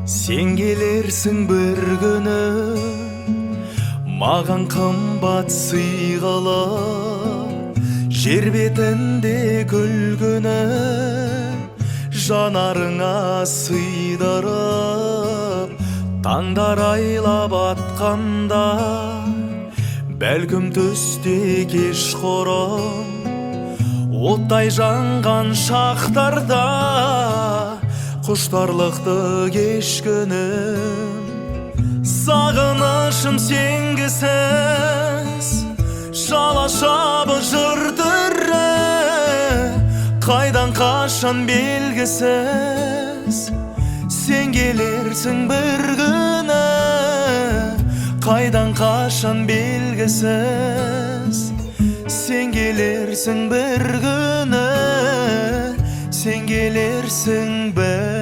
Сен келерсің бір күні, маған қымбат сыйғалы, жер бетінде күлгіні жанарыңа сыйдырып, таңдар айлап атқанда, бәлкім түсте кеш құрым, оттай жанған шақтарда құштарлықты кешкінім. Сағынышым сенгісіз, шала-шабы жыр-түрі, қайдан қашан белгісіз. Сен келерсің бір күні, қайдан қашан белгісіз. Сен келерсің бір күні, сен келерсің бір